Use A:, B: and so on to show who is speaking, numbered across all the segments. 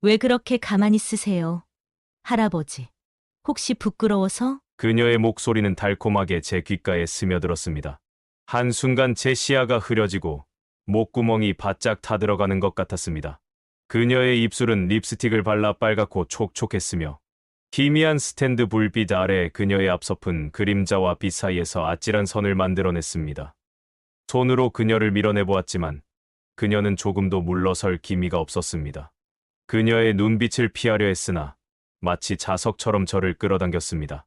A: 왜 그렇게 가만히 쓰세요? 할아버지, 혹시 부끄러워서?
B: 그녀의 목소리는 달콤하게 제 귓가에 스며들었습니다. 한순간 제 시야가 흐려지고 목구멍이 바짝 타들어가는 것 같았습니다. 그녀의 입술은 립스틱을 발라 빨갛고 촉촉했으며 희미한 스탠드 불빛 아래 그녀의 앞서픈 그림자와 빛 사이에서 아찔한 선을 만들어냈습니다. 손으로 그녀를 밀어내보았지만 그녀는 조금도 물러설 기미가 없었습니다. 그녀의 눈빛을 피하려 했으나 마치 자석처럼 저를 끌어당겼습니다.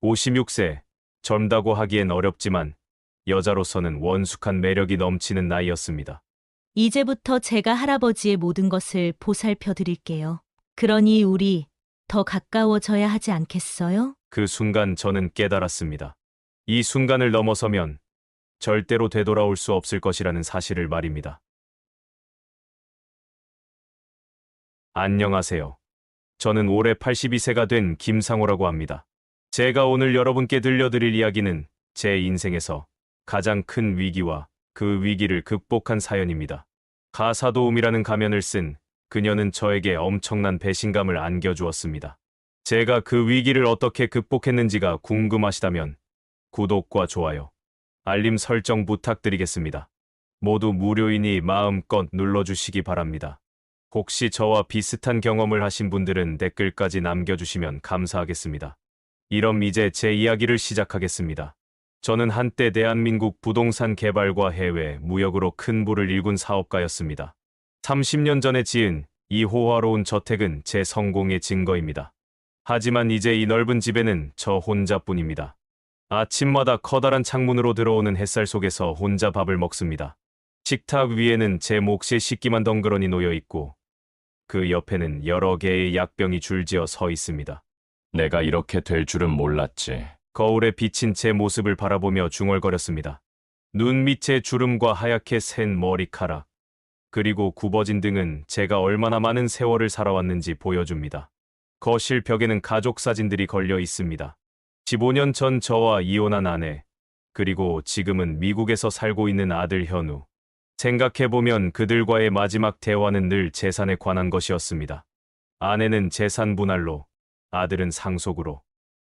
B: 56세, 젊다고 하기엔 어렵지만 여자로서는 원숙한 매력이 넘치는 나이였습니다.
A: 이제부터 제가 할아버지의 모든 것을 보살펴 드릴게요. 그러니 우리 더 가까워져야 하지 않겠어요?
B: 그 순간 저는 깨달았습니다. 이 순간을 넘어서면 절대로 되돌아올 수 없을 것이라는 사실을 말입니다. 안녕하세요. 저는 올해 82세가 된 김상호라고 합니다. 제가 오늘 여러분께 들려드릴 이야기는 제 인생에서 가장 큰 위기와 그 위기를 극복한 사연입니다. 가사도움이라는 가면을 쓴 그녀는 저에게 엄청난 배신감을 안겨주었습니다. 제가 그 위기를 어떻게 극복했는지가 궁금하시다면 구독과 좋아요, 알림 설정 부탁드리겠습니다. 모두 무료이니 마음껏 눌러주시기 바랍니다. 혹시 저와 비슷한 경험을 하신 분들은 댓글까지 남겨주시면 감사하겠습니다. 이럼 이제 제 이야기를 시작하겠습니다. 저는 한때 대한민국 부동산 개발과 해외 무역으로 큰 부를 일군 사업가였습니다. 30년 전에 지은 이 호화로운 저택은 제 성공의 증거입니다. 하지만 이제 이 넓은 집에는 저 혼자뿐입니다. 아침마다 커다란 창문으로 들어오는 햇살 속에서 혼자 밥을 먹습니다. 식탁 위에는 제 몫의 식기만 덩그러니 놓여 있고 그 옆에는 여러 개의 약병이 줄지어 서 있습니다.
C: 내가 이렇게 될 줄은 몰랐지.
B: 거울에 비친 제 모습을 바라보며 중얼거렸습니다. 눈 밑의 주름과 하얗게 센 머리카락, 그리고 굽어진 등은 제가 얼마나 많은 세월을 살아왔는지 보여줍니다. 거실 벽에는 가족 사진들이 걸려 있습니다. 15년 전 저와 이혼한 아내, 그리고 지금은 미국에서 살고 있는 아들 현우. 생각해보면 그들과의 마지막 대화는 늘 재산에 관한 것이었습니다. 아내는 재산 분할로, 아들은 상속으로.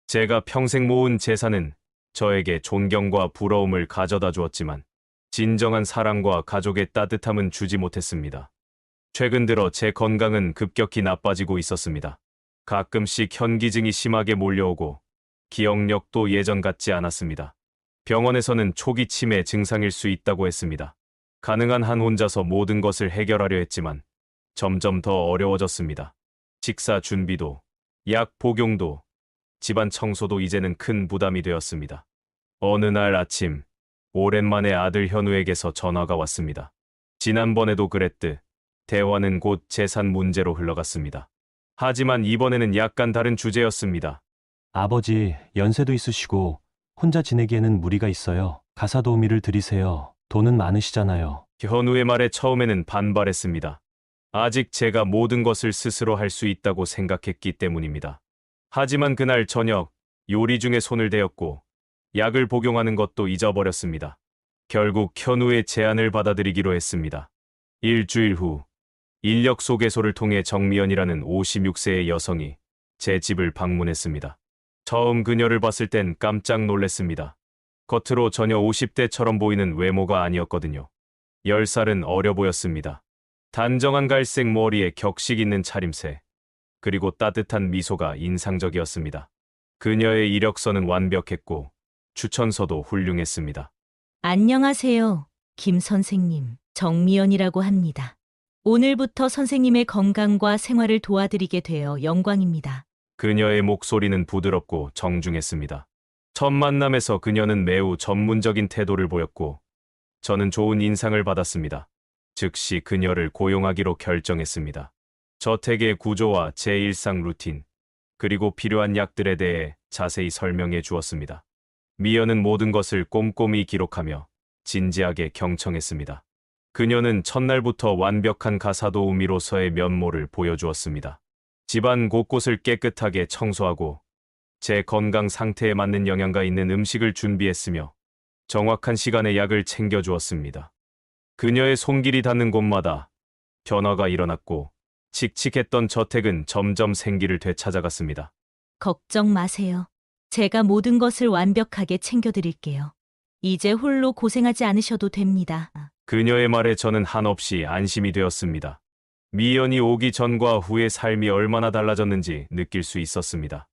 B: 제가 평생 모은 재산은 저에게 존경과 부러움을 가져다 주었지만 진정한 사랑과 가족의 따뜻함은 주지 못했습니다. 최근 들어 제 건강은 급격히 나빠지고 있었습니다. 가끔씩 현기증이 심하게 몰려오고 기억력도 예전 같지 않았습니다. 병원에서는 초기 치매 증상일 수 있다고 했습니다. 가능한 한 혼자서 모든 것을 해결하려 했지만 점점 더 어려워졌습니다. 식사 준비도, 약 복용도, 집안 청소도 이제는 큰 부담이 되었습니다. 어느 날 아침, 오랜만에 아들 현우에게서 전화가 왔습니다. 지난번에도 그랬듯 대화는 곧 재산 문제로 흘러갔습니다. 하지만 이번에는 약간 다른 주제였습니다.
D: 아버지, 연세도 있으시고 혼자 지내기에는 무리가 있어요. 가사도우미를 드리세요. 돈은 많으시잖아요.
B: 현우의 말에 처음에는 반발했습니다. 아직 제가 모든 것을 스스로 할 수 있다고 생각했기 때문입니다. 하지만 그날 저녁, 요리 중에 손을 대었고 약을 복용하는 것도 잊어버렸습니다. 결국 현우의 제안을 받아들이기로 했습니다. 일주일 후, 인력 소개소를 통해 정미연이라는 56세의 여성이 제 집을 방문했습니다. 처음 그녀를 봤을 땐 깜짝 놀랐습니다. 겉으로 전혀 50대처럼 보이는 외모가 아니었거든요. 10살은 어려 보였습니다. 단정한 갈색 머리에 격식 있는 차림새, 그리고 따뜻한 미소가 인상적이었습니다. 그녀의 이력서는 완벽했고 추천서도 훌륭했습니다.
A: 안녕하세요, 김 선생님. 정미연이라고 합니다. 오늘부터 선생님의 건강과 생활을 도와드리게 되어 영광입니다.
B: 그녀의 목소리는 부드럽고 정중했습니다. 첫 만남에서 그녀는 매우 전문적인 태도를 보였고 저는 좋은 인상을 받았습니다. 즉시 그녀를 고용하기로 결정했습니다. 저택의 구조와 제 일상 루틴, 그리고 필요한 약들에 대해 자세히 설명해 주었습니다. 미연은 모든 것을 꼼꼼히 기록하며 진지하게 경청했습니다. 그녀는 첫날부터 완벽한 가사도우미로서의 면모를 보여주었습니다. 집안 곳곳을 깨끗하게 청소하고 제 건강 상태에 맞는 영양가 있는 음식을 준비했으며 정확한 시간에 약을 챙겨주었습니다. 그녀의 손길이 닿는 곳마다 변화가 일어났고 칙칙했던 저택은 점점 생기를 되찾아갔습니다.
A: 걱정 마세요. 제가 모든 것을 완벽하게 챙겨드릴게요. 이제 홀로 고생하지 않으셔도 됩니다.
B: 그녀의 말에 저는 한없이 안심이 되었습니다. 미연이 오기 전과 후의 삶이 얼마나 달라졌는지 느낄 수 있었습니다.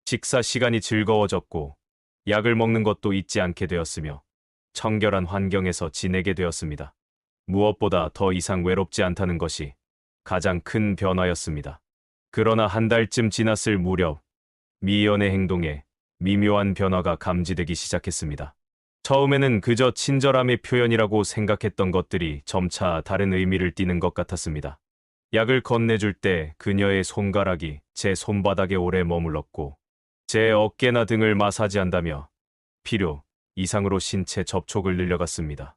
B: 식사 시간이 즐거워졌고 약을 먹는 것도 잊지 않게 되었으며 청결한 환경에서 지내게 되었습니다. 무엇보다 더 이상 외롭지 않다는 것이 가장 큰 변화였습니다. 그러나 한 달쯤 지났을 무렵 미연의 행동에 미묘한 변화가 감지되기 시작했습니다. 처음에는 그저 친절함의 표현이라고 생각했던 것들이 점차 다른 의미를 띠는 것 같았습니다. 약을 건네줄 때 그녀의 손가락이 제 손바닥에 오래 머물렀고 제 어깨나 등을 마사지한다며 필요 이상으로 신체 접촉을 늘려갔습니다.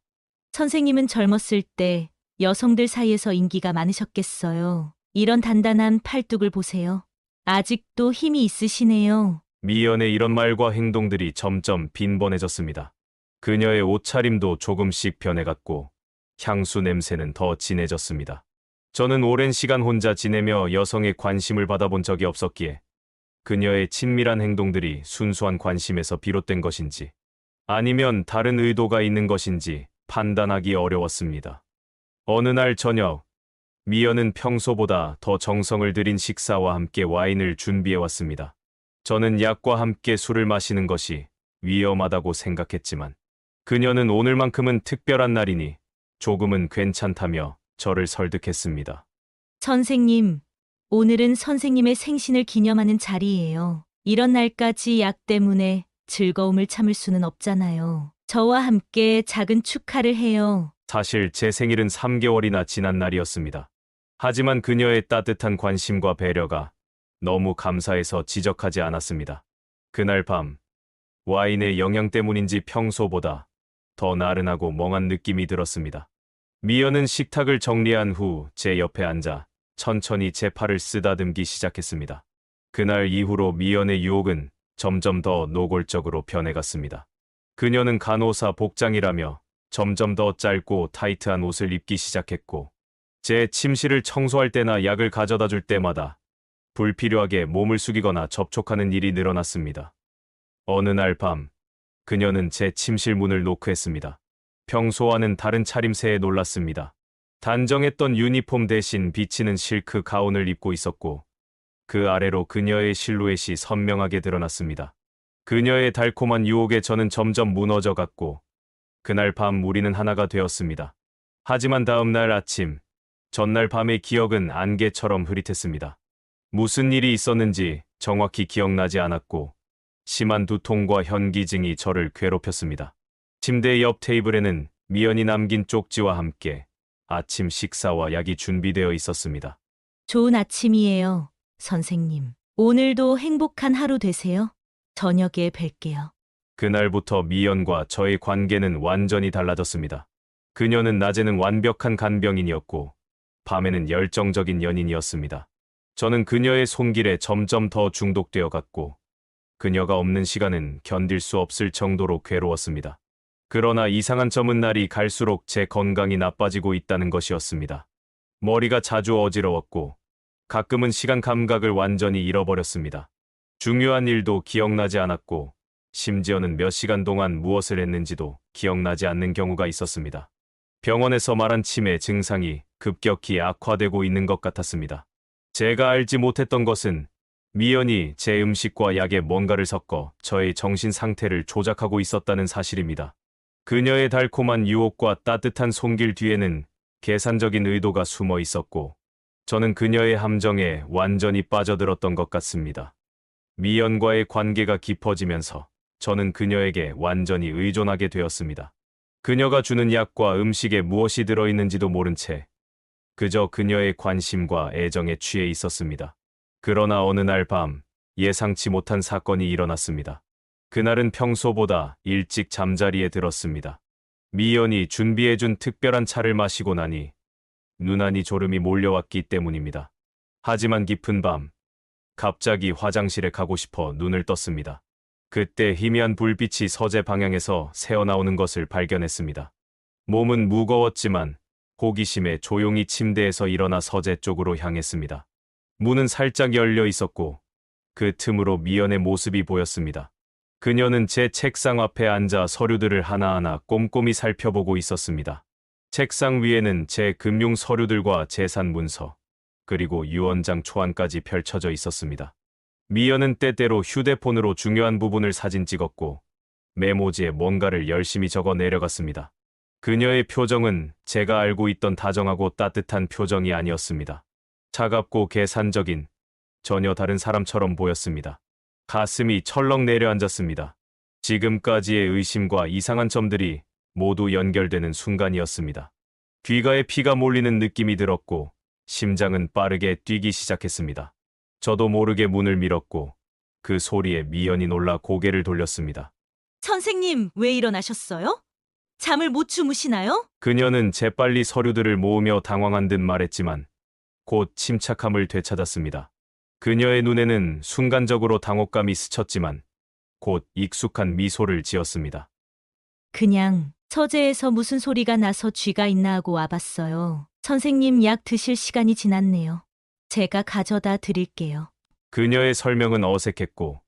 A: 선생님은 젊었을 때 여성들 사이에서 인기가 많으셨겠어요. 이런 단단한 팔뚝을 보세요. 아직도 힘이 있으시네요.
B: 미연의 이런 말과 행동들이 점점 빈번해졌습니다. 그녀의 옷차림도 조금씩 변해갔고 향수 냄새는 더 진해졌습니다. 저는 오랜 시간 혼자 지내며 여성의 관심을 받아본 적이 없었기에 그녀의 친밀한 행동들이 순수한 관심에서 비롯된 것인지 아니면 다른 의도가 있는 것인지 판단하기 어려웠습니다. 어느 날 저녁, 미연은 평소보다 더 정성을 들인 식사와 함께 와인을 준비해왔습니다. 저는 약과 함께 술을 마시는 것이 위험하다고 생각했지만 그녀는 오늘만큼은 특별한 날이니 조금은 괜찮다며 저를 설득했습니다.
A: 선생님, 오늘은 선생님의 생신을 기념하는 자리예요. 이런 날까지 약 때문에 즐거움을 참을 수는 없잖아요. 저와 함께 작은 축하를 해요.
B: 사실 제 생일은 3개월이나 지난 날이었습니다. 하지만 그녀의 따뜻한 관심과 배려가 너무 감사해서 지적하지 않았습니다. 그날 밤, 와인의 영향 때문인지 평소보다 더 나른하고 멍한 느낌이 들었습니다. 미연은 식탁을 정리한 후 제 옆에 앉아 천천히 제 팔을 쓰다듬기 시작했습니다. 그날 이후로 미연의 유혹은 점점 더 노골적으로 변해갔습니다. 그녀는 간호사 복장이라며 점점 더 짧고 타이트한 옷을 입기 시작했고 제 침실을 청소할 때나 약을 가져다 줄 때마다 불필요하게 몸을 숙이거나 접촉하는 일이 늘어났습니다. 어느 날 밤, 그녀는 제 침실 문을 노크했습니다. 평소와는 다른 차림새에 놀랐습니다. 단정했던 유니폼 대신 비치는 실크 가운을 입고 있었고 그 아래로 그녀의 실루엣이 선명하게 드러났습니다. 그녀의 달콤한 유혹에 저는 점점 무너져 갔고 그날 밤 우리는 하나가 되었습니다. 하지만 다음 날 아침, 전날 밤의 기억은 안개처럼 흐릿했습니다. 무슨 일이 있었는지 정확히 기억나지 않았고 심한 두통과 현기증이 저를 괴롭혔습니다. 침대 옆 테이블에는 미연이 남긴 쪽지와 함께 아침 식사와 약이 준비되어 있었습니다.
A: 좋은 아침이에요, 선생님. 오늘도 행복한 하루 되세요. 저녁에 뵐게요.
B: 그날부터 미연과 저의 관계는 완전히 달라졌습니다. 그녀는 낮에는 완벽한 간병인이었고 밤에는 열정적인 연인이었습니다. 저는 그녀의 손길에 점점 더 중독되어 갔고 그녀가 없는 시간은 견딜 수 없을 정도로 괴로웠습니다. 그러나 이상한 점은 날이 갈수록 제 건강이 나빠지고 있다는 것이었습니다. 머리가 자주 어지러웠고 가끔은 시간 감각을 완전히 잃어버렸습니다. 중요한 일도 기억나지 않았고 심지어는 몇 시간 동안 무엇을 했는지도 기억나지 않는 경우가 있었습니다. 병원에서 말한 치매 증상이 급격히 악화되고 있는 것 같았습니다. 제가 알지 못했던 것은 미연이 제 음식과 약에 뭔가를 섞어 저의 정신 상태를 조작하고 있었다는 사실입니다. 그녀의 달콤한 유혹과 따뜻한 손길 뒤에는 계산적인 의도가 숨어 있었고 저는 그녀의 함정에 완전히 빠져들었던 것 같습니다. 미연과의 관계가 깊어지면서 저는 그녀에게 완전히 의존하게 되었습니다. 그녀가 주는 약과 음식에 무엇이 들어있는지도 모른 채 그저 그녀의 관심과 애정에 취해 있었습니다. 그러나 어느 날 밤 예상치 못한 사건이 일어났습니다. 그날은 평소보다 일찍 잠자리에 들었습니다. 미연이 준비해준 특별한 차를 마시고 나니 유난히 졸음이 몰려왔기 때문입니다. 하지만 깊은 밤, 갑자기 화장실에 가고 싶어 눈을 떴습니다. 그때 희미한 불빛이 서재 방향에서 새어나오는 것을 발견했습니다. 몸은 무거웠지만 호기심에 조용히 침대에서 일어나 서재 쪽으로 향했습니다. 문은 살짝 열려 있었고 그 틈으로 미연의 모습이 보였습니다. 그녀는 제 책상 앞에 앉아 서류들을 하나하나 꼼꼼히 살펴보고 있었습니다. 책상 위에는 제 금융 서류들과 재산 문서, 그리고 유언장 초안까지 펼쳐져 있었습니다. 미연은 때때로 휴대폰으로 중요한 부분을 사진 찍었고 메모지에 뭔가를 열심히 적어 내려갔습니다. 그녀의 표정은 제가 알고 있던 다정하고 따뜻한 표정이 아니었습니다. 차갑고 계산적인, 전혀 다른 사람처럼 보였습니다. 가슴이 철렁 내려앉았습니다. 지금까지의 의심과 이상한 점들이 모두 연결되는 순간이었습니다. 귀가에 피가 몰리는 느낌이 들었고 심장은 빠르게 뛰기 시작했습니다. 저도 모르게 문을 밀었고 그 소리에 미연이 놀라 고개를 돌렸습니다.
A: 선생님, 왜 일어나셨어요? 잠을 못 주무시나요?
B: 그녀는 재빨리 서류들을 모으며 당황한 듯 말했지만 곧 침착함을 되찾았습니다. 그녀의 눈에는 순간적으로 당혹감이 스쳤지만 곧 익숙한 미소를 지었습니다.
A: 그냥 서재에서 무슨 소리가 나서 쥐가 있나 하고 와봤어요. 선생님, 약 드실 시간이 지났네요. 제가 가져다 드릴게요.
B: 그녀의 설명은 어색했고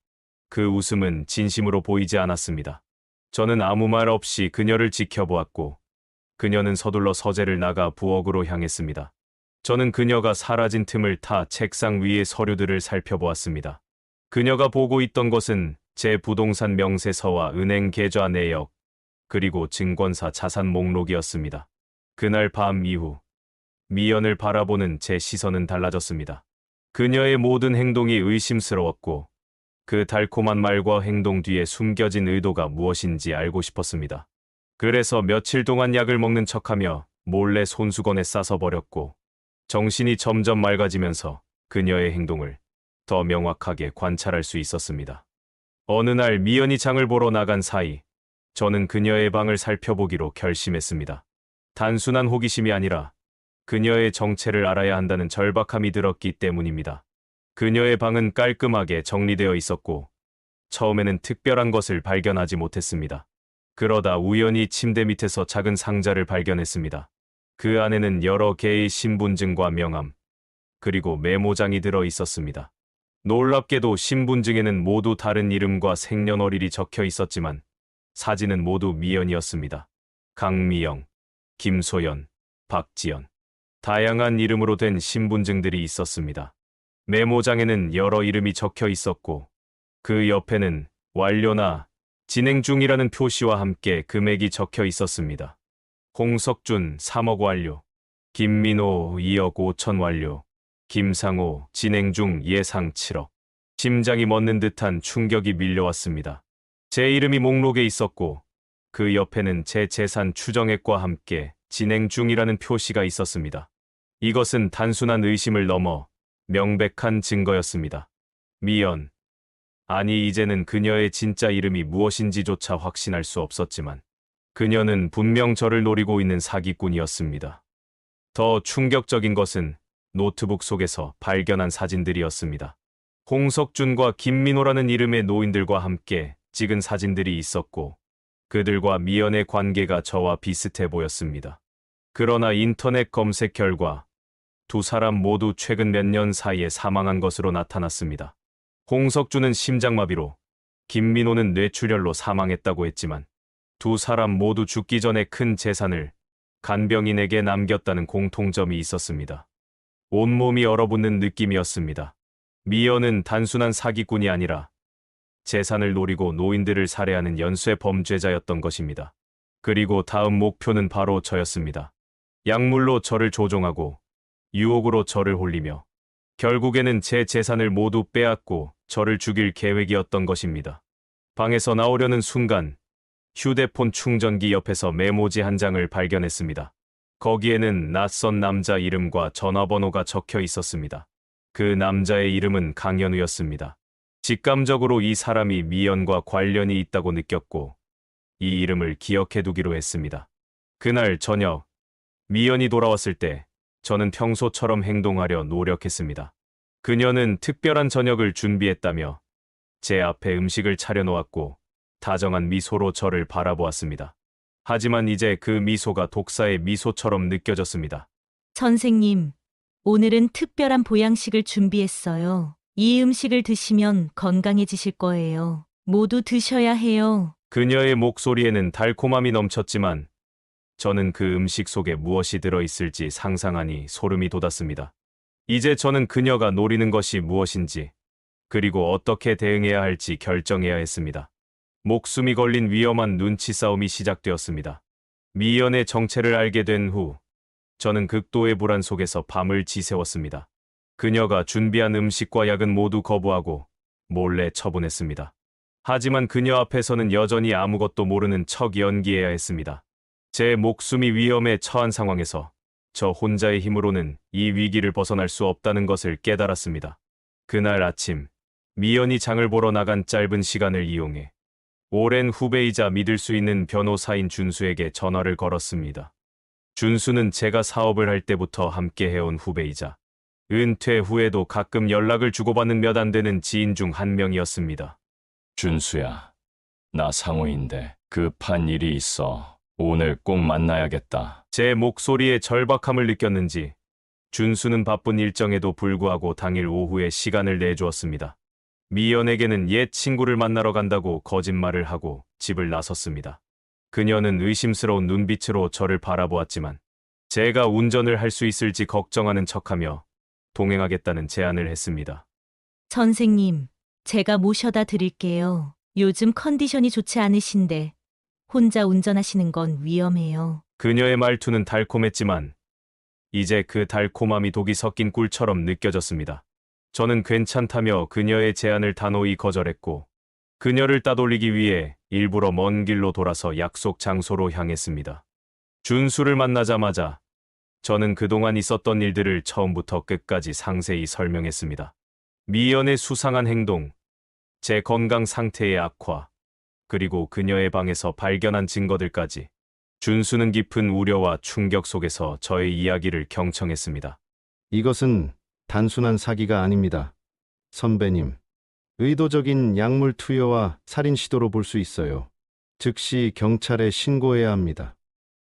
B: 그 웃음은 진심으로 보이지 않았습니다. 저는 아무 말 없이 그녀를 지켜보았고 그녀는 서둘러 서재를 나가 부엌으로 향했습니다. 저는 그녀가 사라진 틈을 타 책상 위의 서류들을 살펴보았습니다. 그녀가 보고 있던 것은 제 부동산 명세서와 은행 계좌 내역, 그리고 증권사 자산 목록이었습니다. 그날 밤 이후 미연을 바라보는 제 시선은 달라졌습니다. 그녀의 모든 행동이 의심스러웠고 그 달콤한 말과 행동 뒤에 숨겨진 의도가 무엇인지 알고 싶었습니다. 그래서 며칠 동안 약을 먹는 척하며 몰래 손수건에 싸서 버렸고 정신이 점점 맑아지면서 그녀의 행동을 더 명확하게 관찰할 수 있었습니다. 어느 날 미연이 장을 보러 나간 사이 저는 그녀의 방을 살펴보기로 결심했습니다. 단순한 호기심이 아니라 그녀의 정체를 알아야 한다는 절박함이 들었기 때문입니다. 그녀의 방은 깔끔하게 정리되어 있었고 처음에는 특별한 것을 발견하지 못했습니다. 그러다 우연히 침대 밑에서 작은 상자를 발견했습니다. 그 안에는 여러 개의 신분증과 명함, 그리고 메모장이 들어 있었습니다. 놀랍게도 신분증에는 모두 다른 이름과 생년월일이 적혀 있었지만 사진은 모두 미연이었습니다. 강미영, 김소연, 박지연. 다양한 이름으로 된 신분증들이 있었습니다. 메모장에는 여러 이름이 적혀 있었고 그 옆에는 완료나 진행 중이라는 표시와 함께 금액이 적혀 있었습니다. 홍석준 3억 완료, 김민호 2억 5천 완료, 김상호 진행 중 예상 7억. 심장이 멎는 듯한 충격이 밀려왔습니다. 제 이름이 목록에 있었고 그 옆에는 제 재산 추정액과 함께 진행 중이라는 표시가 있었습니다. 이것은 단순한 의심을 넘어 명백한 증거였습니다. 미연. 아니, 이제는 그녀의 진짜 이름이 무엇인지조차 확신할 수 없었지만 그녀는 분명 저를 노리고 있는 사기꾼이었습니다. 더 충격적인 것은 노트북 속에서 발견한 사진들이었습니다. 홍석준과 김민호라는 이름의 노인들과 함께 찍은 사진들이 있었고 그들과 미연의 관계가 저와 비슷해 보였습니다. 그러나 인터넷 검색 결과 두 사람 모두 최근 몇 년 사이에 사망한 것으로 나타났습니다. 홍석준은 심장마비로, 김민호는 뇌출혈로 사망했다고 했지만 두 사람 모두 죽기 전에 큰 재산을 간병인에게 남겼다는 공통점이 있었습니다. 온몸이 얼어붙는 느낌이었습니다. 미연은 단순한 사기꾼이 아니라 재산을 노리고 노인들을 살해하는 연쇄 범죄자였던 것입니다. 그리고 다음 목표는 바로 저였습니다. 약물로 저를 조종하고 유혹으로 저를 홀리며 결국에는 제 재산을 모두 빼앗고 저를 죽일 계획이었던 것입니다. 방에서 나오려는 순간 휴대폰 충전기 옆에서 메모지 한 장을 발견했습니다. 거기에는 낯선 남자 이름과 전화번호가 적혀 있었습니다. 그 남자의 이름은 강현우였습니다. 직감적으로 이 사람이 미연과 관련이 있다고 느꼈고 이 이름을 기억해두기로 했습니다. 그날 저녁 미연이 돌아왔을 때 저는 평소처럼 행동하려 노력했습니다. 그녀는 특별한 저녁을 준비했다며 제 앞에 음식을 차려놓았고 다정한 미소로 저를 바라보았습니다. 하지만 이제 그 미소가 독사의 미소처럼 느껴졌습니다.
A: 선생님, 오늘은 특별한 보양식을 준비했어요. 이 음식을 드시면 건강해지실 거예요. 모두 드셔야 해요.
B: 그녀의 목소리에는 달콤함이 넘쳤지만 저는 그 음식 속에 무엇이 들어있을지 상상하니 소름이 돋았습니다. 이제 저는 그녀가 노리는 것이 무엇인지 그리고 어떻게 대응해야 할지 결정해야 했습니다. 목숨이 걸린 위험한 눈치 싸움이 시작되었습니다. 미연의 정체를 알게 된 후 저는 극도의 불안 속에서 밤을 지새웠습니다. 그녀가 준비한 음식과 약은 모두 거부하고 몰래 처분했습니다. 하지만 그녀 앞에서는 여전히 아무것도 모르는 척 연기해야 했습니다. 제 목숨이 위험에 처한 상황에서 저 혼자의 힘으로는 이 위기를 벗어날 수 없다는 것을 깨달았습니다. 그날 아침, 미연이 장을 보러 나간 짧은 시간을 이용해 오랜 후배이자 믿을 수 있는 변호사인 준수에게 전화를 걸었습니다. 준수는 제가 사업을 할 때부터 함께 해온 후배이자 은퇴 후에도 가끔 연락을 주고받는 몇 안 되는 지인 중 한 명이었습니다.
C: 준수야, 나 상우인데 급한 일이 있어. 오늘 꼭 만나야겠다.
B: 제 목소리에 절박함을 느꼈는지 준수는 바쁜 일정에도 불구하고 당일 오후에 시간을 내주었습니다. 미연에게는 옛 친구를 만나러 간다고 거짓말을 하고 집을 나섰습니다. 그녀는 의심스러운 눈빛으로 저를 바라보았지만 제가 운전을 할 수 있을지 걱정하는 척하며 동행하겠다는 제안을 했습니다.
A: 선생님, 제가 모셔다 드릴게요. 요즘 컨디션이 좋지 않으신데 혼자 운전하시는 건 위험해요.
B: 그녀의 말투는 달콤했지만 이제 그 달콤함이 독이 섞인 꿀처럼 느껴졌습니다. 저는 괜찮다며 그녀의 제안을 단호히 거절했고 그녀를 따돌리기 위해 일부러 먼 길로 돌아서 약속 장소로 향했습니다. 준수를 만나자마자 저는 그동안 있었던 일들을 처음부터 끝까지 상세히 설명했습니다. 미연의 수상한 행동, 제 건강 상태의 악화, 그리고 그녀의 방에서 발견한 증거들까지. 준수는 깊은 우려와 충격 속에서 저의 이야기를 경청했습니다.
E: 이것은 단순한 사기가 아닙니다. 선배님, 의도적인 약물 투여와 살인 시도로 볼 수 있어요. 즉시 경찰에 신고해야 합니다.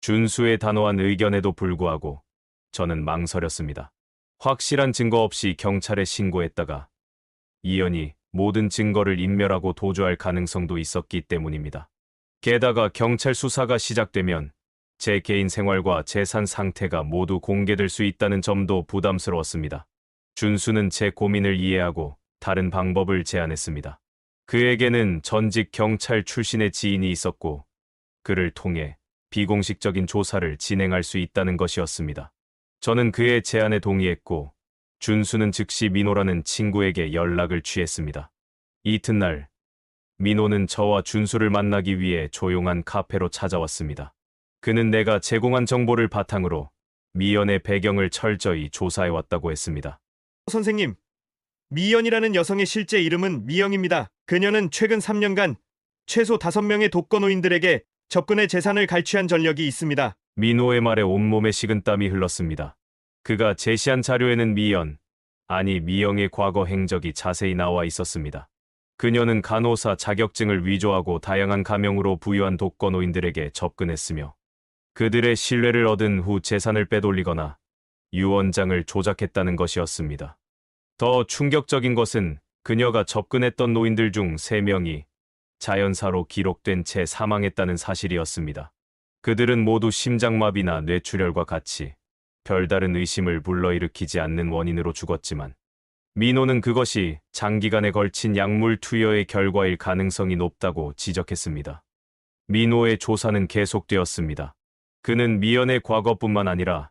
B: 준수의 단호한 의견에도 불구하고 저는 망설였습니다. 확실한 증거 없이 경찰에 신고했다가 이연이 모든 증거를 인멸하고 도주할 가능성도 있었기 때문입니다. 게다가 경찰 수사가 시작되면 제 개인 생활과 재산 상태가 모두 공개될 수 있다는 점도 부담스러웠습니다. 준수는 제 고민을 이해하고 다른 방법을 제안했습니다. 그에게는 전직 경찰 출신의 지인이 있었고 그를 통해 비공식적인 조사를 진행할 수 있다는 것이었습니다. 저는 그의 제안에 동의했고 준수는 즉시 민호라는 친구에게 연락을 취했습니다. 이튿날 민호는 저와 준수를 만나기 위해 조용한 카페로 찾아왔습니다. 그는 내가 제공한 정보를 바탕으로 미연의 배경을 철저히 조사해왔다고 했습니다.
F: 선생님, 미연이라는 여성의 실제 이름은 미영입니다. 그녀는 최근 3년간 최소 5명의 독거노인들에게 접근해 재산을 갈취한 전력이 있습니다.
B: 민호의 말에 온몸에 식은땀이 흘렀습니다. 그가 제시한 자료에는 미영의 과거 행적이 자세히 나와 있었습니다. 그녀는 간호사 자격증을 위조하고 다양한 가명으로 부유한 독거노인들에게 접근했으며 그들의 신뢰를 얻은 후 재산을 빼돌리거나 유언장을 조작했다는 것이었습니다. 더 충격적인 것은 그녀가 접근했던 노인들 중 3명이 자연사로 기록된 채 사망했다는 사실이었습니다. 그들은 모두 심장마비나 뇌출혈과 같이 별다른 의심을 불러일으키지 않는 원인으로 죽었지만 민호는 그것이 장기간에 걸친 약물 투여의 결과일 가능성이 높다고 지적했습니다. 민호의 조사는 계속되었습니다. 그는 미연의 과거뿐만 아니라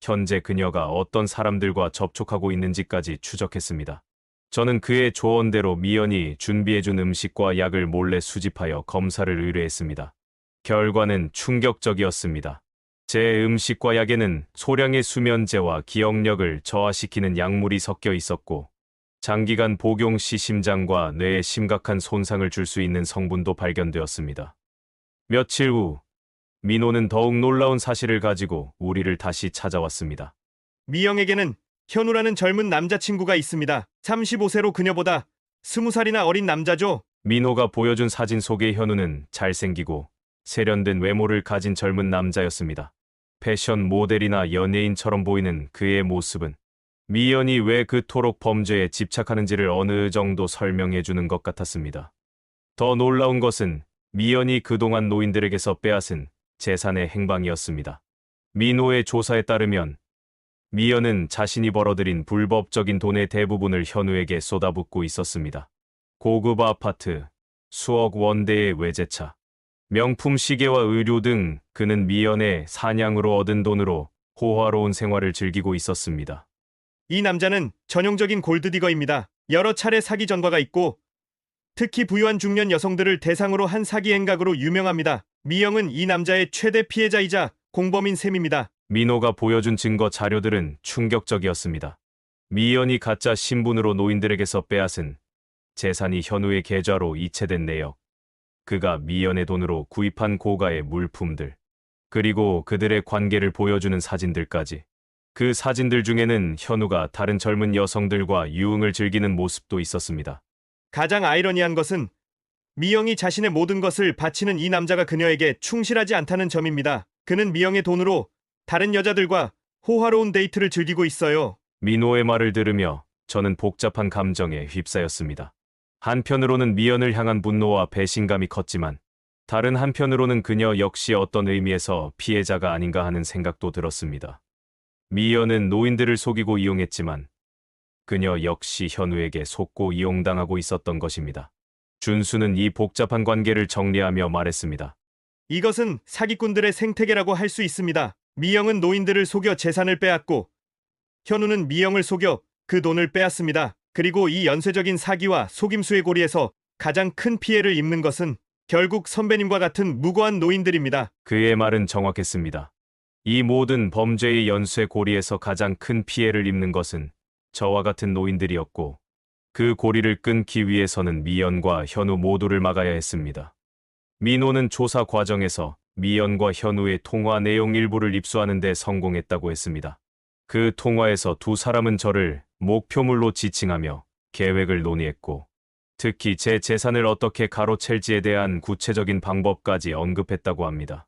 B: 현재 그녀가 어떤 사람들과 접촉하고 있는지까지 추적했습니다. 저는 그의 조언대로 미연이 준비해준 음식과 약을 몰래 수집하여 검사를 의뢰했습니다. 결과는 충격적이었습니다. 제 음식과 약에는 소량의 수면제와 기억력을 저하시키는 약물이 섞여 있었고 장기간 복용 시 심장과 뇌에 심각한 손상을 줄 수 있는 성분도 발견되었습니다. 며칠 후 민호는 더욱 놀라운 사실을 가지고 우리를 다시 찾아왔습니다.
F: 미영에게는 현우라는 젊은 남자친구가 있습니다. 35세로 그녀보다 20살이나 어린 남자죠.
B: 민호가 보여준 사진 속의 현우는 잘생기고 세련된 외모를 가진 젊은 남자였습니다. 패션 모델이나 연예인처럼 보이는 그의 모습은 미연이 왜 그토록 범죄에 집착하는지를 어느 정도 설명해 주는 것 같았습니다. 더 놀라운 것은 미연이 그동안 노인들에게서 빼앗은 재산의 행방이었습니다. 민호의 조사에 따르면 미연은 자신이 벌어들인 불법적인 돈의 대부분을 현우에게 쏟아붓고 있었습니다. 고급 아파트, 수억 원대의 외제차, 명품 시계와 의류 등 그는 미연의 사냥으로 얻은 돈으로 호화로운 생활을 즐기고 있었습니다.
F: 이 남자는 전형적인 골드디거입니다. 여러 차례 사기 전과가 있고 특히 부유한 중년 여성들을 대상으로 한 사기 행각으로 유명합니다. 미영은 이 남자의 최대 피해자이자 공범인 셈입니다.
B: 민호가 보여준 증거 자료들은 충격적이었습니다. 미연이 가짜 신분으로 노인들에게서 빼앗은 재산이 현우의 계좌로 이체된 내역, 그가 미연의 돈으로 구입한 고가의 물품들, 그리고 그들의 관계를 보여주는 사진들까지. 그 사진들 중에는 현우가 다른 젊은 여성들과 유흥을 즐기는 모습도 있었습니다.
F: 가장 아이러니한 것은 미영이 자신의 모든 것을 바치는 이 남자가 그녀에게 충실하지 않다는 점입니다. 그는 미영의 돈으로 다른 여자들과 호화로운 데이트를 즐기고 있어요.
B: 민호의 말을 들으며 저는 복잡한 감정에 휩싸였습니다. 한편으로는 미연을 향한 분노와 배신감이 컸지만 다른 한편으로는 그녀 역시 어떤 의미에서 피해자가 아닌가 하는 생각도 들었습니다. 미연은 노인들을 속이고 이용했지만 그녀 역시 현우에게 속고 이용당하고 있었던 것입니다. 준수는 이 복잡한 관계를 정리하며 말했습니다.
F: 이것은 사기꾼들의 생태계라고 할 수 있습니다. 미영은 노인들을 속여 재산을 빼앗고 현우는 미영을 속여 그 돈을 빼앗습니다. 그리고 이 연쇄적인 사기와 속임수의 고리에서 가장 큰 피해를 입는 것은 결국 선배님과 같은 무고한 노인들입니다.
B: 그의 말은 정확했습니다. 이 모든 범죄의 연쇄 고리에서 가장 큰 피해를 입는 것은 저와 같은 노인들이었고 그 고리를 끊기 위해서는 미연과 현우 모두를 막아야 했습니다. 민호는 조사 과정에서 미연과 현우의 통화 내용 일부를 입수하는 데 성공했다고 했습니다. 그 통화에서 두 사람은 저를 목표물로 지칭하며 계획을 논의했고 특히 제 재산을 어떻게 가로챌지에 대한 구체적인 방법까지 언급했다고 합니다.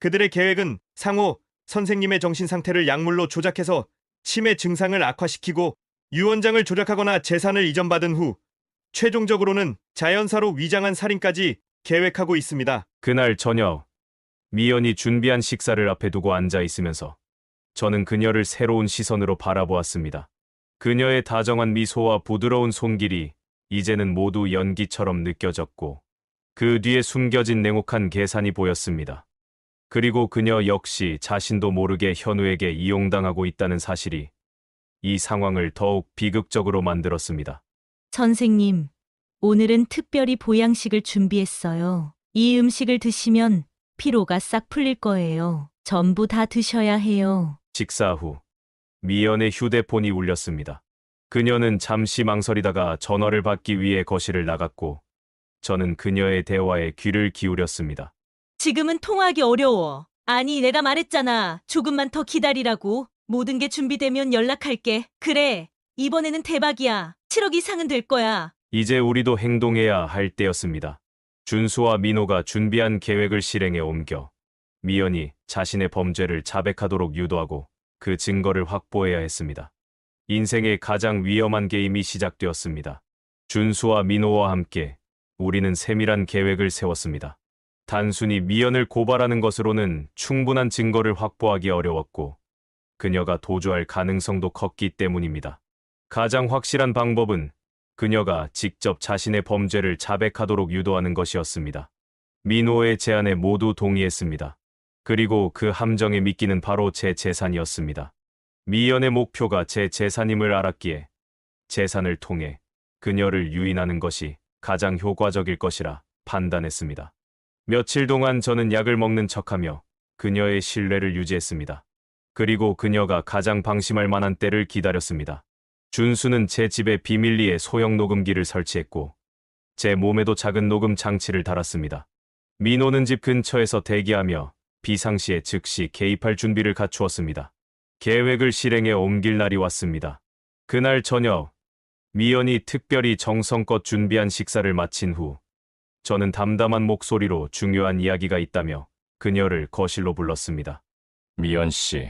F: 그들의 계획은 상호 선생님의 정신 상태를 약물로 조작해서 치매 증상을 악화시키고 유언장을 조작하거나 재산을 이전받은 후 최종적으로는 자연사로 위장한 살인까지 계획하고 있습니다.
B: 그날 저녁 미연이 준비한 식사를 앞에 두고 앉아 있으면서 저는 그녀를 새로운 시선으로 바라보았습니다. 그녀의 다정한 미소와 부드러운 손길이 이제는 모두 연기처럼 느껴졌고 그 뒤에 숨겨진 냉혹한 계산이 보였습니다. 그리고 그녀 역시 자신도 모르게 현우에게 이용당하고 있다는 사실이 이 상황을 더욱 비극적으로 만들었습니다.
A: 선생님, 오늘은 특별히 보양식을 준비했어요. 이 음식을 드시면 피로가 싹 풀릴 거예요. 전부 다 드셔야 해요.
B: 식사 후 미연의 휴대폰이 울렸습니다. 그녀는 잠시 망설이다가 전화를 받기 위해 거실을 나갔고 저는 그녀의 대화에 귀를 기울였습니다.
A: 지금은 통화하기 어려워. 아니, 내가 말했잖아. 조금만 더 기다리라고. 모든 게 준비되면 연락할게. 그래, 이번에는 대박이야. 7억 이상은 될 거야.
B: 이제 우리도 행동해야 할 때였습니다. 준수와 민호가 준비한 계획을 실행에 옮겨 미연이 자신의 범죄를 자백하도록 유도하고 그 증거를 확보해야 했습니다. 인생의 가장 위험한 게임이 시작되었습니다. 준수와 민호와 함께 우리는 세밀한 계획을 세웠습니다. 단순히 미연을 고발하는 것으로는 충분한 증거를 확보하기 어려웠고 그녀가 도주할 가능성도 컸기 때문입니다. 가장 확실한 방법은 그녀가 직접 자신의 범죄를 자백하도록 유도하는 것이었습니다. 민호의 제안에 모두 동의했습니다. 그리고 그 함정에 미끼는 바로 제 재산이었습니다. 미연의 목표가 제 재산임을 알았기에 재산을 통해 그녀를 유인하는 것이 가장 효과적일 것이라 판단했습니다. 며칠 동안 저는 약을 먹는 척하며 그녀의 신뢰를 유지했습니다. 그리고 그녀가 가장 방심할 만한 때를 기다렸습니다. 준수는 제 집에 비밀리에 소형 녹음기를 설치했고 제 몸에도 작은 녹음 장치를 달았습니다. 민호는 집 근처에서 대기하며 비상시에 즉시 개입할 준비를 갖추었습니다. 계획을 실행에 옮길 날이 왔습니다. 그날 저녁 미연이 특별히 정성껏 준비한 식사를 마친 후 저는 담담한 목소리로 중요한 이야기가 있다며 그녀를 거실로 불렀습니다.
C: 미연 씨,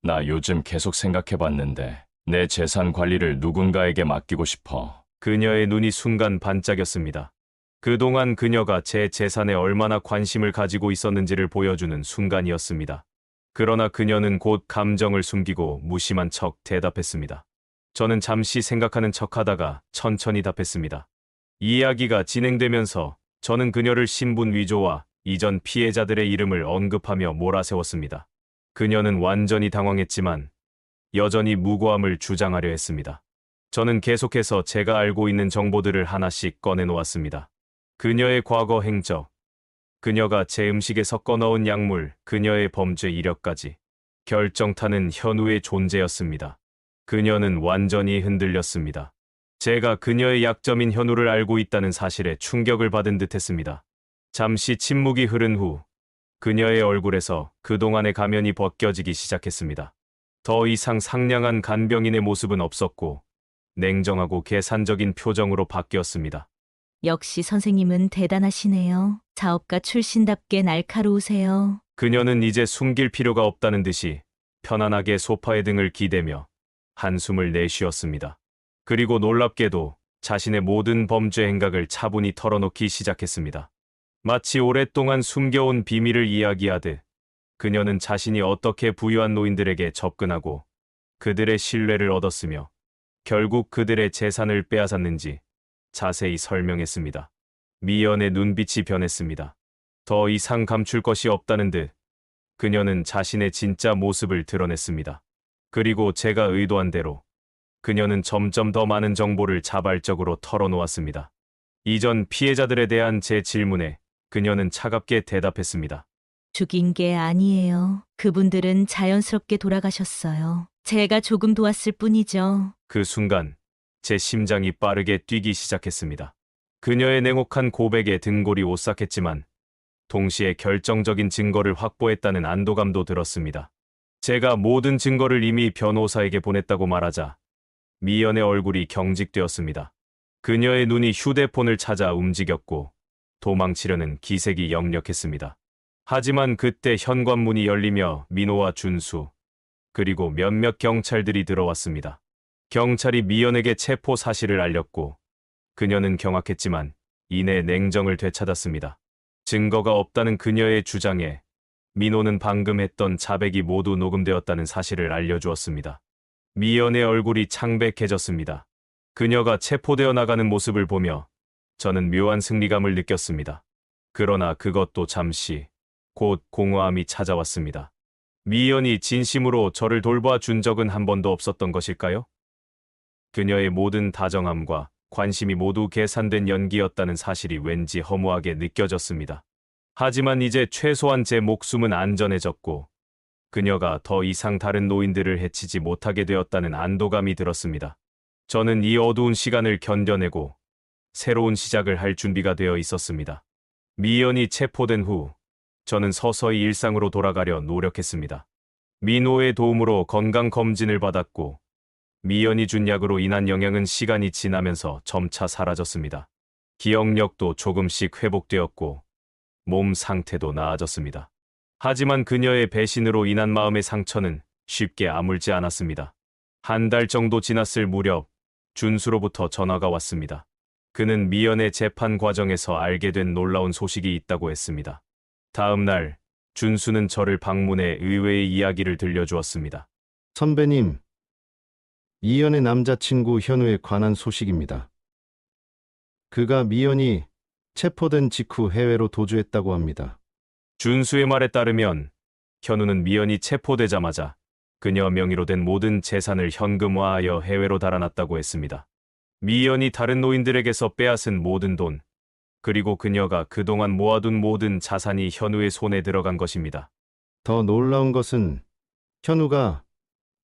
C: 나 요즘 계속 생각해봤는데 내 재산 관리를 누군가에게 맡기고 싶어.
B: 그녀의 눈이 순간 반짝였습니다. 그동안 그녀가 제 재산에 얼마나 관심을 가지고 있었는지를 보여주는 순간이었습니다. 그러나 그녀는 곧 감정을 숨기고 무심한 척 대답했습니다. 저는 잠시 생각하는 척하다가 천천히 답했습니다. 이야기가 진행되면서 저는 그녀를 신분 위조와 이전 피해자들의 이름을 언급하며 몰아세웠습니다. 그녀는 완전히 당황했지만 여전히 무고함을 주장하려 했습니다. 저는 계속해서 제가 알고 있는 정보들을 하나씩 꺼내놓았습니다. 그녀의 과거 행적, 그녀가 제 음식에 섞어 넣은 약물, 그녀의 범죄 이력까지 결정타는 현우의 존재였습니다. 그녀는 완전히 흔들렸습니다. 제가 그녀의 약점인 현우를 알고 있다는 사실에 충격을 받은 듯했습니다. 잠시 침묵이 흐른 후 그녀의 얼굴에서 그동안의 가면이 벗겨지기 시작했습니다. 더 이상 상냥한 간병인의 모습은 없었고 냉정하고 계산적인 표정으로 바뀌었습니다.
A: 역시 선생님은 대단하시네요. 사업가 출신답게 날카로우세요.
B: 그녀는 이제 숨길 필요가 없다는 듯이 편안하게 소파에 등을 기대며 한숨을 내쉬었습니다. 그리고 놀랍게도 자신의 모든 범죄 행각을 차분히 털어놓기 시작했습니다. 마치 오랫동안 숨겨온 비밀을 이야기하듯 그녀는 자신이 어떻게 부유한 노인들에게 접근하고 그들의 신뢰를 얻었으며 결국 그들의 재산을 빼앗았는지 자세히 설명했습니다. 미연의 눈빛이 변했습니다. 더 이상 감출 것이 없다는 듯 그녀는 자신의 진짜 모습을 드러냈습니다. 그리고 제가 의도한 대로 그녀는 점점 더 많은 정보를 자발적으로 털어놓았습니다. 이전 피해자들에 대한 제 질문에 그녀는 차갑게 대답했습니다.
A: 죽인 게 아니에요. 그분들은 자연스럽게 돌아가셨어요. 제가 조금 도왔을 뿐이죠.
B: 그 순간 제 심장이 빠르게 뛰기 시작했습니다. 그녀의 냉혹한 고백에 등골이 오싹했지만 동시에 결정적인 증거를 확보했다는 안도감도 들었습니다. 제가 모든 증거를 이미 변호사에게 보냈다고 말하자 미연의 얼굴이 경직되었습니다. 그녀의 눈이 휴대폰을 찾아 움직였고 도망치려는 기색이 역력했습니다. 하지만 그때 현관문이 열리며 민호와 준수 그리고 몇몇 경찰들이 들어왔습니다. 경찰이 미연에게 체포 사실을 알렸고 그녀는 경악했지만 이내 냉정을 되찾았습니다. 증거가 없다는 그녀의 주장에 민호는 방금 했던 자백이 모두 녹음되었다는 사실을 알려주었습니다. 미연의 얼굴이 창백해졌습니다. 그녀가 체포되어 나가는 모습을 보며 저는 묘한 승리감을 느꼈습니다. 그러나 그것도 잠시, 곧 공허함이 찾아왔습니다. 미연이 진심으로 저를 돌봐준 적은 한 번도 없었던 것일까요? 그녀의 모든 다정함과 관심이 모두 계산된 연기였다는 사실이 왠지 허무하게 느껴졌습니다. 하지만 이제 최소한 제 목숨은 안전해졌고 그녀가 더 이상 다른 노인들을 해치지 못하게 되었다는 안도감이 들었습니다. 저는 이 어두운 시간을 견뎌내고 새로운 시작을 할 준비가 되어 있었습니다. 미연이 체포된 후 저는 서서히 일상으로 돌아가려 노력했습니다. 민호의 도움으로 건강검진을 받았고 미연이 준 약으로 인한 영향은 시간이 지나면서 점차 사라졌습니다. 기억력도 조금씩 회복되었고 몸 상태도 나아졌습니다. 하지만 그녀의 배신으로 인한 마음의 상처는 쉽게 아물지 않았습니다. 한 달 정도 지났을 무렵 준수로부터 전화가 왔습니다. 그는 미연의 재판 과정에서 알게 된 놀라운 소식이 있다고 했습니다. 다음 날 준수는 저를 방문해 의외의 이야기를 들려주었습니다.
E: 선배님, 미연의 남자친구 현우에 관한 소식입니다. 그가 미연이 체포된 직후 해외로 도주했다고 합니다.
B: 준수의 말에 따르면 현우는 미연이 체포되자마자 그녀 명의로 된 모든 재산을 현금화하여 해외로 달아났다고 했습니다. 미연이 다른 노인들에게서 빼앗은 모든 돈, 그리고 그녀가 그동안 모아둔 모든 자산이 현우의 손에 들어간 것입니다.
E: 더 놀라운 것은 현우가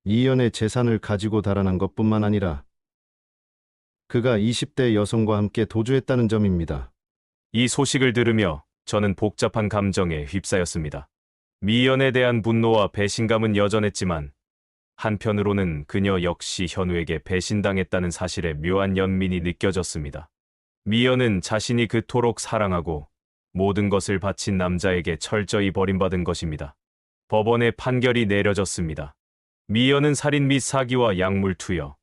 E: 미연의 재산을 가지고 달아난 것뿐만 아니라 그가 20대 여성과 함께 도주했다는 점입니다.
B: 이 소식을 들으며 저는 복잡한 감정에 휩싸였습니다. 미연에 대한 분노와 배신감은 여전했지만 한편으로는 그녀 역시 현우에게 배신당했다는 사실에 묘한 연민이 느껴졌습니다. 미연은 자신이 그토록 사랑하고 모든 것을 바친 남자에게 철저히 버림받은 것입니다. 법원의 판결이 내려졌습니다. 미연은 살인 및 사기와 약물 투여,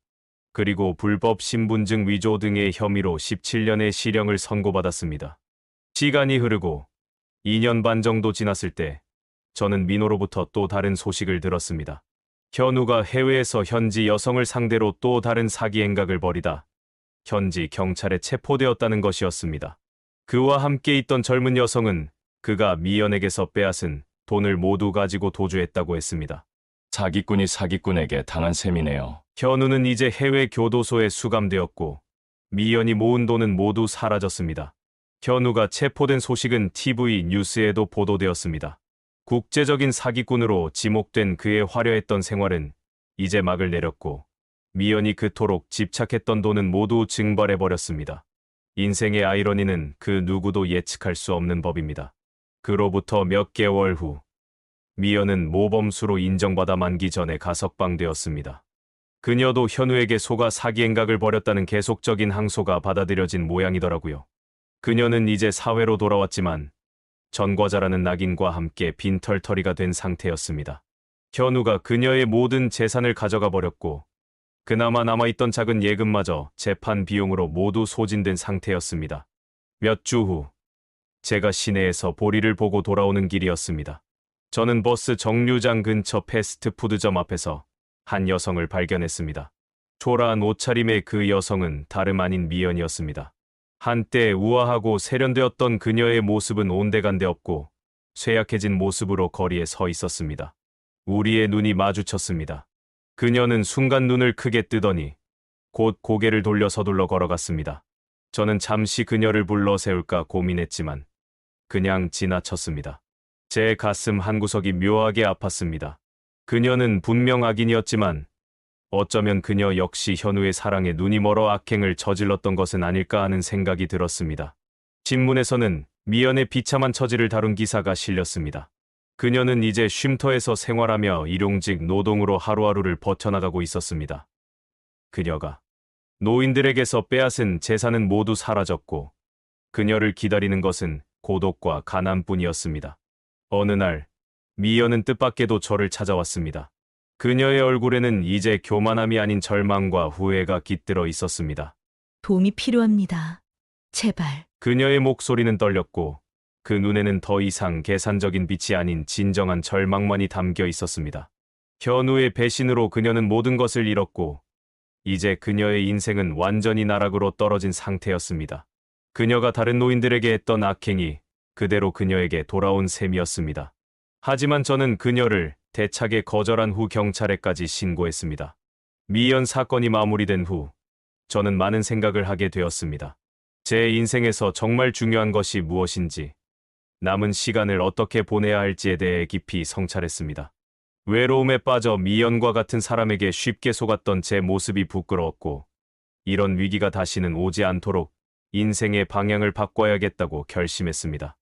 B: 그리고 불법 신분증 위조 등의 혐의로 17년의 실형을 선고받았습니다. 시간이 흐르고 2년 반 정도 지났을 때 저는 민호로부터 또 다른 소식을 들었습니다. 현우가 해외에서 현지 여성을 상대로 또 다른 사기 행각을 벌이다 현지 경찰에 체포되었다는 것이었습니다. 그와 함께 있던 젊은 여성은 그가 미연에게서 빼앗은 돈을 모두 가지고 도주했다고 했습니다.
C: 사기꾼이 사기꾼에게 당한 셈이네요.
B: 현우는 이제 해외 교도소에 수감되었고 미연이 모은 돈은 모두 사라졌습니다. 현우가 체포된 소식은 TV 뉴스에도 보도되었습니다. 국제적인 사기꾼으로 지목된 그의 화려했던 생활은 이제 막을 내렸고 미연이 그토록 집착했던 돈은 모두 증발해버렸습니다. 인생의 아이러니는 그 누구도 예측할 수 없는 법입니다. 그로부터 몇 개월 후 미연은 모범수로 인정받아 만기 전에 가석방되었습니다. 그녀도 현우에게 속아 사기 행각을 벌였다는 계속적인 항소가 받아들여진 모양이더라고요. 그녀는 이제 사회로 돌아왔지만 전과자라는 낙인과 함께 빈털터리가 된 상태였습니다. 현우가 그녀의 모든 재산을 가져가 버렸고 그나마 남아있던 작은 예금마저 재판 비용으로 모두 소진된 상태였습니다. 몇 주 후 제가 시내에서 보리를 보고 돌아오는 길이었습니다. 저는 버스 정류장 근처 패스트푸드점 앞에서 한 여성을 발견했습니다. 초라한 옷차림의 그 여성은 다름 아닌 미연이었습니다. 한때 우아하고 세련되었던 그녀의 모습은 온데간데 없고 쇠약해진 모습으로 거리에 서 있었습니다. 우리의 눈이 마주쳤습니다. 그녀는 순간 눈을 크게 뜨더니 곧 고개를 돌려 서둘러 걸어갔습니다. 저는 잠시 그녀를 불러 세울까 고민했지만 그냥 지나쳤습니다. 제 가슴 한구석이 묘하게 아팠습니다. 그녀는 분명 악인이었지만 어쩌면 그녀 역시 현우의 사랑에 눈이 멀어 악행을 저질렀던 것은 아닐까 하는 생각이 들었습니다. 신문에서는 미연의 비참한 처지를 다룬 기사가 실렸습니다. 그녀는 이제 쉼터에서 생활하며 일용직 노동으로 하루하루를 버텨나가고 있었습니다. 그녀가 노인들에게서 빼앗은 재산은 모두 사라졌고 그녀를 기다리는 것은 고독과 가난뿐이었습니다. 어느 날 미연은 뜻밖에도 저를 찾아왔습니다. 그녀의 얼굴에는 이제 교만함이 아닌 절망과 후회가 깃들어 있었습니다.
A: 도움이 필요합니다. 제발.
B: 그녀의 목소리는 떨렸고 그 눈에는 더 이상 계산적인 빛이 아닌 진정한 절망만이 담겨 있었습니다. 현우의 배신으로 그녀는 모든 것을 잃었고 이제 그녀의 인생은 완전히 나락으로 떨어진 상태였습니다. 그녀가 다른 노인들에게 했던 악행이 그대로 그녀에게 돌아온 셈이었습니다. 하지만 저는 그녀를 대차게 거절한 후 경찰에까지 신고했습니다. 미연 사건이 마무리된 후 저는 많은 생각을 하게 되었습니다. 제 인생에서 정말 중요한 것이 무엇인지, 남은 시간을 어떻게 보내야 할지에 대해 깊이 성찰했습니다. 외로움에 빠져 미연과 같은 사람에게 쉽게 속았던 제 모습이 부끄러웠고 이런 위기가 다시는 오지 않도록 인생의 방향을 바꿔야겠다고 결심했습니다.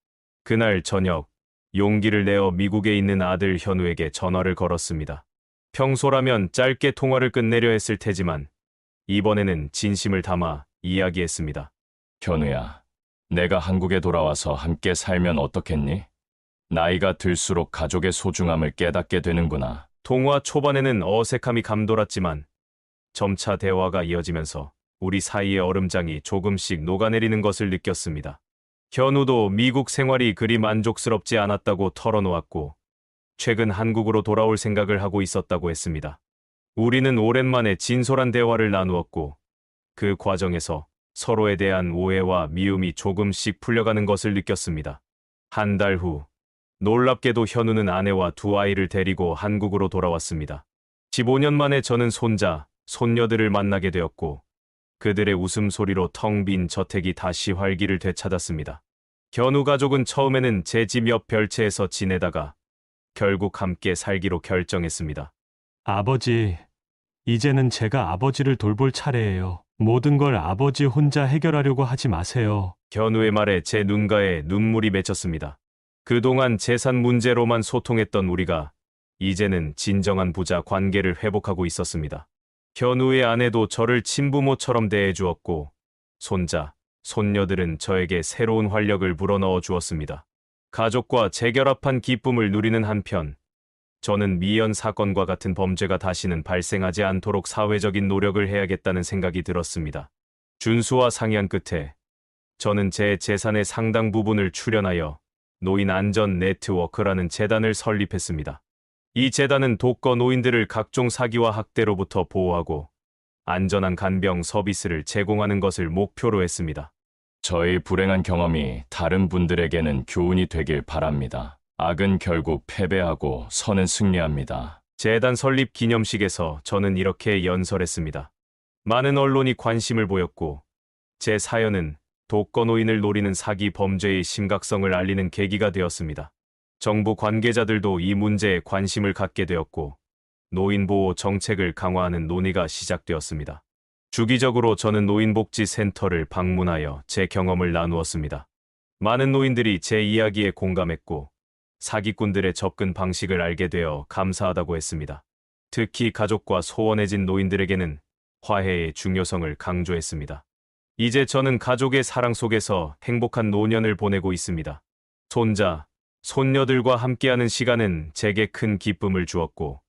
B: 그날 저녁 용기를 내어 미국에 있는 아들 현우에게 전화를 걸었습니다. 평소라면 짧게 통화를 끝내려 했을 테지만 이번에는 진심을 담아 이야기했습니다.
C: 현우야, 내가 한국에 돌아와서 함께 살면 어떻겠니? 나이가 들수록 가족의 소중함을 깨닫게 되는구나.
B: 통화 초반에는 어색함이 감돌았지만 점차 대화가 이어지면서 우리 사이의 얼음장이 조금씩 녹아내리는 것을 느꼈습니다. 현우도 미국 생활이 그리 만족스럽지 않았다고 털어놓았고 최근 한국으로 돌아올 생각을 하고 있었다고 했습니다. 우리는 오랜만에 진솔한 대화를 나누었고 그 과정에서 서로에 대한 오해와 미움이 조금씩 풀려가는 것을 느꼈습니다. 한 달 후 놀랍게도 현우는 아내와 두 아이를 데리고 한국으로 돌아왔습니다. 15년 만에 저는 손자, 손녀들을 만나게 되었고 그들의 웃음소리로 텅 빈 저택이 다시 활기를 되찾았습니다. 현우 가족은 처음에는 제 집 옆 별채에서 지내다가 결국 함께 살기로 결정했습니다.
D: 아버지, 이제는 제가 아버지를 돌볼 차례예요. 모든 걸 아버지 혼자 해결하려고 하지 마세요.
B: 현우의 말에 제 눈가에 눈물이 맺혔습니다. 그동안 재산 문제로만 소통했던 우리가 이제는 진정한 부자 관계를 회복하고 있었습니다. 현우의 아내도 저를 친부모처럼 대해주었고 손자, 손녀들은 저에게 새로운 활력을 불어넣어 주었습니다. 가족과 재결합한 기쁨을 누리는 한편, 저는 미연 사건과 같은 범죄가 다시는 발생하지 않도록 사회적인 노력을 해야겠다는 생각이 들었습니다. 준수와 상의한 끝에 저는 제 재산의 상당 부분을 출연하여 노인 안전 네트워크라는 재단을 설립했습니다. 이 재단은 독거 노인들을 각종 사기와 학대로부터 보호하고 안전한 간병 서비스를 제공하는 것을 목표로 했습니다.
C: 저의 불행한 경험이 다른 분들에게는 교훈이 되길 바랍니다. 악은 결국 패배하고 선은 승리합니다.
B: 재단 설립 기념식에서 저는 이렇게 연설했습니다. 많은 언론이 관심을 보였고, 제 사연은 독거 노인을 노리는 사기 범죄의 심각성을 알리는 계기가 되었습니다. 정부 관계자들도 이 문제에 관심을 갖게 되었고, 노인보호 정책을 강화하는 논의가 시작되었습니다. 주기적으로 저는 노인복지센터를 방문하여 제 경험을 나누었습니다. 많은 노인들이 제 이야기에 공감했고, 사기꾼들의 접근 방식을 알게 되어 감사하다고 했습니다. 특히 가족과 소원해진 노인들에게는 화해의 중요성을 강조했습니다. 이제 저는 가족의 사랑 속에서 행복한 노년을 보내고 있습니다. 손자, 손녀들과 함께하는 시간은 제게 큰 기쁨을 주었고,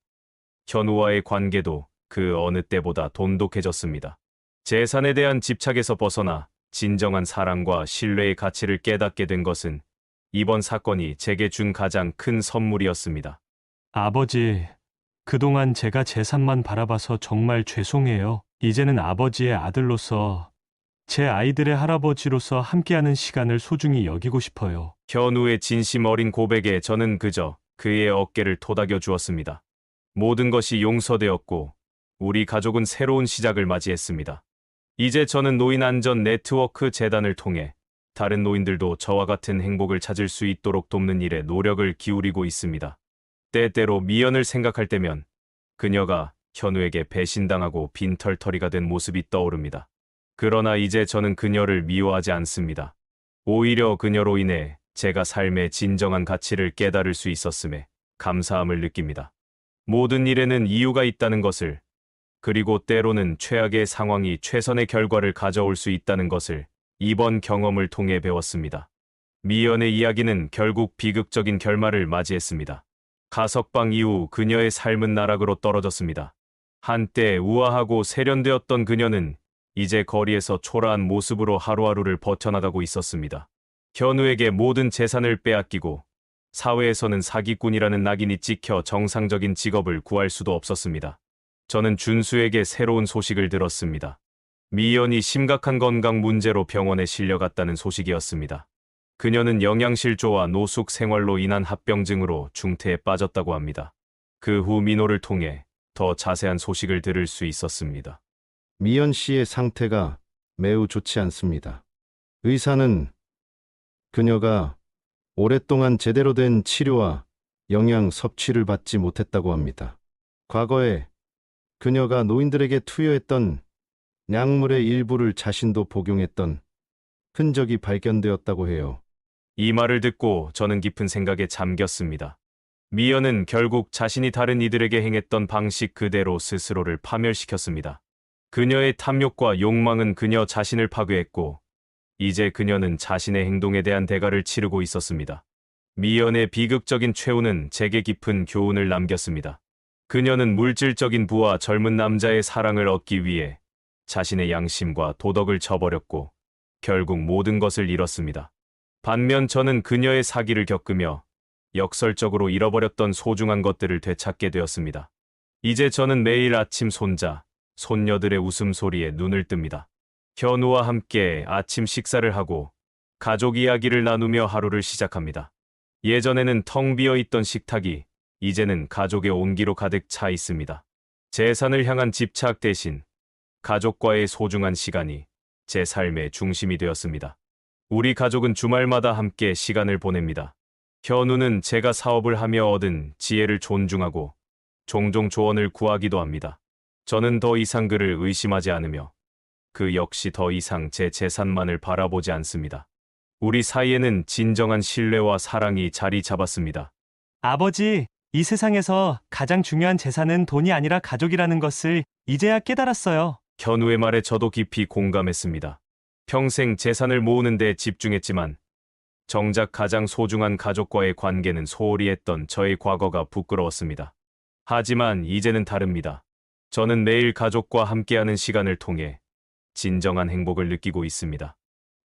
B: 현우와의 관계도 그 어느 때보다 돈독해졌습니다. 재산에 대한 집착에서 벗어나 진정한 사랑과 신뢰의 가치를 깨닫게 된 것은 이번 사건이 제게 준 가장 큰 선물이었습니다.
D: 아버지, 그동안 제가 재산만 바라봐서 정말 죄송해요. 이제는 아버지의 아들로서, 제 아이들의 할아버지로서 함께하는 시간을 소중히 여기고 싶어요.
B: 현우의 진심 어린 고백에 저는 그저 그의 어깨를 토닥여 주었습니다. 모든 것이 용서되었고, 우리 가족은 새로운 시작을 맞이했습니다. 이제 저는 노인 안전 네트워크 재단을 통해 다른 노인들도 저와 같은 행복을 찾을 수 있도록 돕는 일에 노력을 기울이고 있습니다. 때때로 미연을 생각할 때면 그녀가 현우에게 배신당하고 빈털터리가 된 모습이 떠오릅니다. 그러나 이제 저는 그녀를 미워하지 않습니다. 오히려 그녀로 인해 제가 삶의 진정한 가치를 깨달을 수 있었음에 감사함을 느낍니다. 모든 일에는 이유가 있다는 것을, 그리고 때로는 최악의 상황이 최선의 결과를 가져올 수 있다는 것을 이번 경험을 통해 배웠습니다. 미연의 이야기는 결국 비극적인 결말을 맞이했습니다. 가석방 이후 그녀의 삶은 나락으로 떨어졌습니다. 한때 우아하고 세련되었던 그녀는 이제 거리에서 초라한 모습으로 하루하루를 버텨나가고 있었습니다. 현우에게 모든 재산을 빼앗기고 사회에서는 사기꾼이라는 낙인이 찍혀 정상적인 직업을 구할 수도 없었습니다. 저는 준수에게 새로운 소식을 들었습니다. 미연이 심각한 건강 문제로 병원에 실려갔다는 소식이었습니다. 그녀는 영양실조와 노숙 생활로 인한 합병증으로 중태에 빠졌다고 합니다. 그 후 민호를 통해 더 자세한 소식을 들을 수 있었습니다.
E: 미연 씨의 상태가 매우 좋지 않습니다. 의사는 그녀가 오랫동안 제대로 된 치료와 영양 섭취를 받지 못했다고 합니다. 과거에 그녀가 노인들에게 투여했던 약물의 일부를 자신도 복용했던 흔적이 발견되었다고 해요.
B: 이 말을 듣고 저는 깊은 생각에 잠겼습니다. 미연은 결국 자신이 다른 이들에게 행했던 방식 그대로 스스로를 파멸시켰습니다. 그녀의 탐욕과 욕망은 그녀 자신을 파괴했고, 이제 그녀는 자신의 행동에 대한 대가를 치르고 있었습니다. 미연의 비극적인 최후는 제게 깊은 교훈을 남겼습니다. 그녀는 물질적인 부와 젊은 남자의 사랑을 얻기 위해 자신의 양심과 도덕을 저버렸고 결국 모든 것을 잃었습니다. 반면 저는 그녀의 사기를 겪으며 역설적으로 잃어버렸던 소중한 것들을 되찾게 되었습니다. 이제 저는 매일 아침 손자, 손녀들의 웃음소리에 눈을 뜹니다. 현우와 함께 아침 식사를 하고 가족 이야기를 나누며 하루를 시작합니다. 예전에는 텅 비어 있던 식탁이 이제는 가족의 온기로 가득 차 있습니다. 재산을 향한 집착 대신 가족과의 소중한 시간이 제 삶의 중심이 되었습니다. 우리 가족은 주말마다 함께 시간을 보냅니다. 현우는 제가 사업을 하며 얻은 지혜를 존중하고 종종 조언을 구하기도 합니다. 저는 더 이상 그를 의심하지 않으며 그 역시 더 이상 제 재산만을 바라보지 않습니다. 우리 사이에는 진정한 신뢰와 사랑이 자리 잡았습니다.
D: 아버지, 이 세상에서 가장 중요한 재산은 돈이 아니라 가족이라는 것을 이제야 깨달았어요.
B: 현우의 말에 저도 깊이 공감했습니다. 평생 재산을 모으는 데 집중했지만 정작 가장 소중한 가족과의 관계는 소홀히 했던 저의 과거가 부끄러웠습니다. 하지만 이제는 다릅니다. 저는 매일 가족과 함께하는 시간을 통해 진정한 행복을 느끼고 있습니다.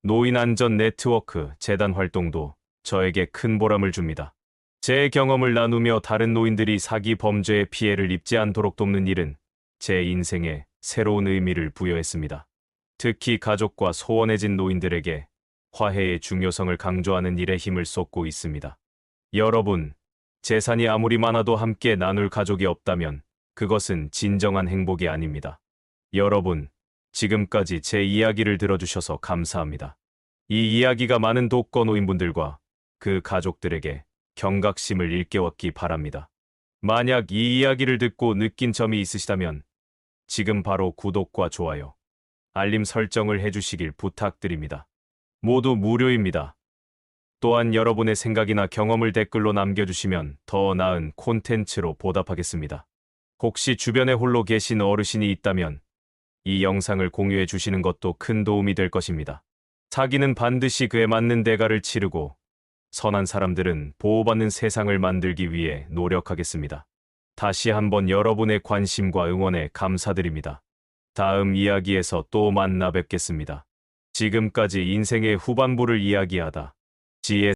B: 노인 안전 네트워크 재단 활동도 저에게 큰 보람을 줍니다. 제 경험을 나누며 다른 노인들이 사기 범죄의 피해를 입지 않도록 돕는 일은 제 인생에 새로운 의미를 부여했습니다. 특히 가족과 소원해진 노인들에게 화해의 중요성을 강조하는 일에 힘을 쏟고 있습니다. 여러분, 재산이 아무리 많아도 함께 나눌 가족이 없다면 그것은 진정한 행복이 아닙니다. 여러분, 지금까지 제 이야기를 들어주셔서 감사합니다. 이 이야기가 많은 독거 노인분들과 그 가족들에게 경각심을 일깨웠기 바랍니다. 만약 이 이야기를 듣고 느낀 점이 있으시다면 지금 바로 구독과 좋아요, 알림 설정을 해주시길 부탁드립니다. 모두 무료입니다. 또한 여러분의 생각이나 경험을 댓글로 남겨주시면 더 나은 콘텐츠로 보답하겠습니다. 혹시 주변에 홀로 계신 어르신이 있다면 이 영상을 공유해 주시는 것도 큰 도움이 될 것입니다. 사기는 반드시 그에 맞는 대가를 치르고 선한 사람들은 보호받는 세상을 만들기 위해 노력하겠습니다. 다시 한번 여러분의 관심과 응원에 감사드립니다. 다음 이야기에서 또 만나 뵙겠습니다. 지금까지 인생의 후반부를 이야기하다. 지혜